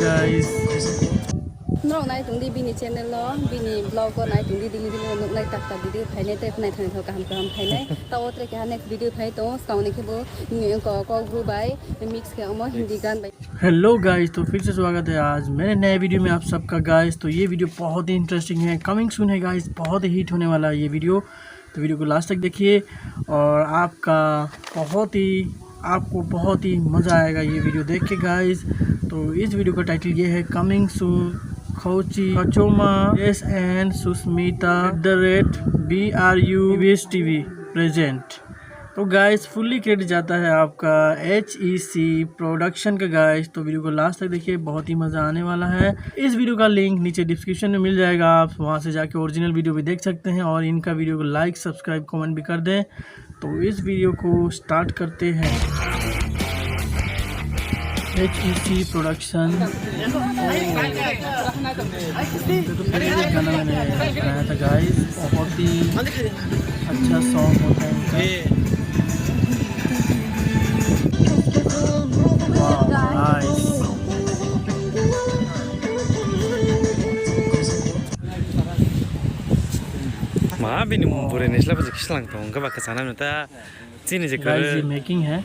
guys. Nong nai tung di bini channel lo bini blog ko nai tung di ding ding nuk nai tak tak video phai ne te nai thang thau kam phai ne ta otre ke next video phai to saung ne ke bo ko group bai mix के अमो हिंदी गान भाई। Hello guys, तो फिर से स्वागत है आज मेरे नए वीडियो में आप सबका गाइस। तो ये वीडियो बहुत ही इंटरेस्टिंग है, कमिंग सून है गाइस, बहुत ही हिट होने वाला है ये वीडियो। तो वीडियो को लास्ट तक देखिए और आपको बहुत ही मज़ा आएगा ये वीडियो देख के गाइस। तो इस वीडियो का टाइटल ये है कमिंग सून खौची खचोमा एस एन सुस्मिता @BRUVSTV प्रेजेंट। तो गाइस फुल्ली क्रेडिट जाता है आपका HEC प्रोडक्शन का गाइस। तो वीडियो को लास्ट तक देखिए, बहुत ही मज़ा आने वाला है। इस वीडियो का लिंक नीचे डिस्क्रिप्शन में मिल जाएगा, आप वहां से जाके ओरिजिनल वीडियो भी देख सकते हैं और इनका वीडियो को लाइक सब्सक्राइब कमेंट भी कर दें। तो इस वीडियो को स्टार्ट करते हैं। HEC प्रोडक्शन तो पहले गाना मैंने बनाया था गाइस, बहुत ही अच्छा सॉन्ग होता है इनका। मा बिनि मुंपुरे नेस्ला बजे खिसलां तो उनका बाका साना नता चीनी जे गाइस ये मेकिंग है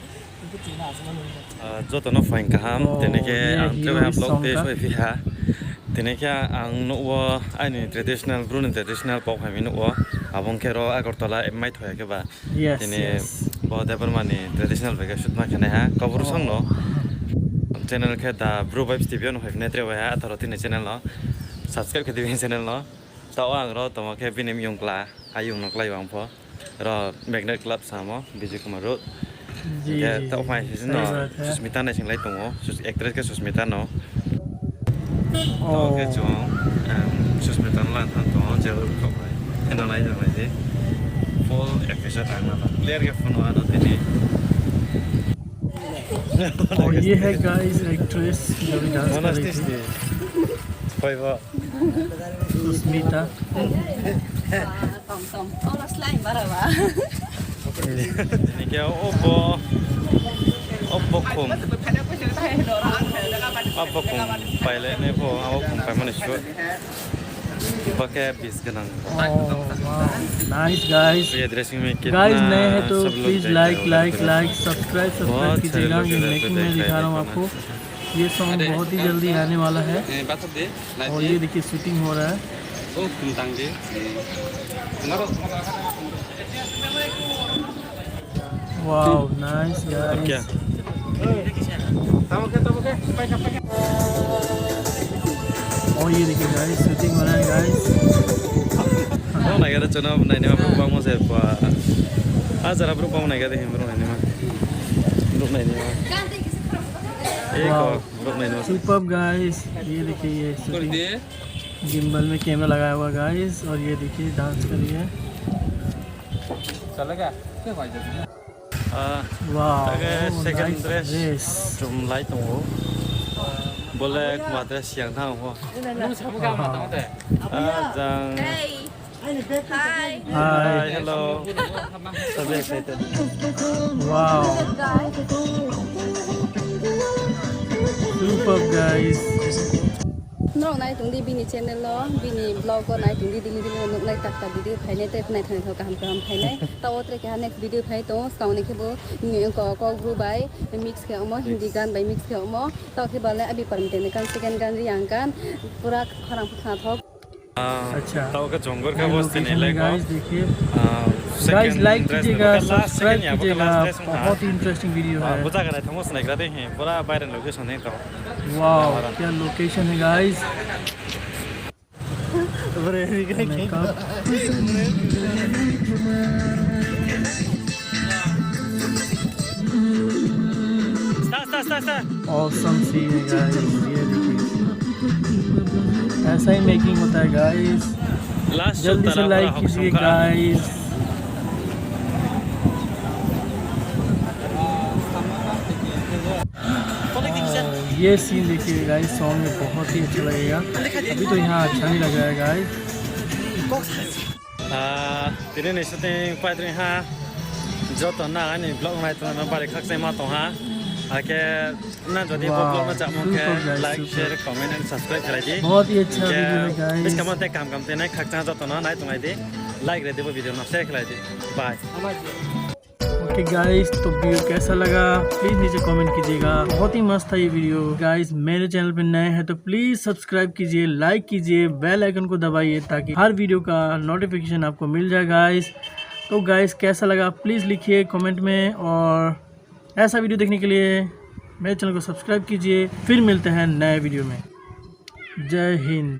जो तो नो फाइन काम तेने के अंतरे में ब्लॉग पे सोए फिहा तेने के आं नो वो आनी ट्रेडिशनल ब्रुन ट्रेडिशनल पॉप हमें नो वो अबों के रो अगरतला एमाइट होया के बा तेने बहुत देवर माने ट्रेडिशनल वेगा शुट मा खने हा कवर संग नो चैनल के दा ब्रू वाइब्स टीवी नो हेफने त्रे वा अथरो तिने चैनल नो सब्सक्राइब के दिवे चैनल नो तो आं रो तो के बिनेम युंगला आयुं नकलाई वांफो रो मैग्नेट क्लब सामो बिजू कुमार रो जी तो फाइन सिजन नो सुस्मिता ने सिंगलाई तंगो एक्ट्रेस के सुस्मिता नो ओके जो सुस्मिता ला थां तो जेल को भाई एनो लाई जो भाई फुल एपिसोड आना क्लियर के फोन आना तेने और ये है गाइस एक्ट्रेस जो भी डांस कर रही थी सुस्मिता। क्या ओप्पो कुम पहले ने वो कुम पे मनुष्य बके बीस के नंग नाइस गाइस। ये ड्रेसिंग में गाइस नए हैं तो प्लीज लाइक सब्सक्राइब कीजिएगा। ये मेकिंग में दिखा रहा हूँ आपको, ये सॉन्ग बहुत ही जल्दी आने वाला है और ये देखिए शूटिंग हो रहा है। Wow nice guys. और ये देखिए गाइस शूटिंग हो रहा है गाइस। तो ना क्या चुनाव नहीं ना प्रूफ पाऊँ से आज जरा प्रूफ पाऊँ नहीं क्या देखें प्रूफ नहीं मार सुपर्ब गाइस। ये देखिए ये शूटिंग गिम्बल में कैमरा लगाया हुआ गाइस और ये देखिए डांस कर रही है। वाह सेकंड ड्रेस तुम लाइट हो बोले कुमार ड्रेस yang था हो हाय हेलो सभी excited wow superb guys. Nong nai tung di bini channel lo bini blog ko nai tung di ding ding nuk nai tak tak video phai ne te nai thang thau kam phai ne ta otre ke next video phai to saung ne ke bo ko group bai mix ke अमो हिंदी गान bai mix ke Amo ta ke bale abi permit ne kan second gan ri yang kan pura kharang phukha thok। अच्छा ताऊ का जोंगर का बस नहीं लगेगा guys देखिए गाइस लाइक कीजिएगा सब्सक्राइब कीजिएगा, बहुत ही इंटरेस्टिंग वीडियो है। बुझा कर थमस नहीं करते हैं पूरा वायरल लोकेशन है तो वाओ क्या लोकेशन है गाइस। ऑसम सीन है गाइस। ये देखिए ऐसा ही मेकिंग होता है गाइस। जल्दी से लाइक कीजिए गाइस। ये सीन देखिए गाइस, सॉन्ग में बहुत ही अच्छा लगेगा। अभी तो यहाँ अच्छा नहीं लग रहा है गाइस। तेरे ने शूटिंग पाइट रहे हैं जो तो ना नहीं ब्लॉग में तो ना बारे खक से मातो हाँ आके ना जो दी ब्लॉग में चामों के like share comment and subscribe करा दी बहुत ही अच्छा वीडियो है गाइस इसका मतलब काम ते नहीं खर्चा जो तो ना नहीं तुम्हारे दे लाइक रहते वो वीडियो ना शेयर करा दी बाय ओके गाइस तो वीडियो कैसा लगा प्लीज़ नीचे कमेंट कीजिएगा बहुत ही मस्त था ये वीडियो गाइस मेरे चैनल पे नए हैं तो प्लीज़ सब्सक्राइब कीजिए लाइक कीजिए बेल आइकन को दबाइए ताकि हर वीडियो का नोटिफिकेशन आपको मिल जाए गाइस तो गाइस कैसा लगा प्लीज़ लिखिए कमेंट में और ऐसा वीडियो देखने के लिए मेरे चैनल को सब्सक्राइब कीजिए फिर मिलते हैं नए वीडियो में जय हिंद।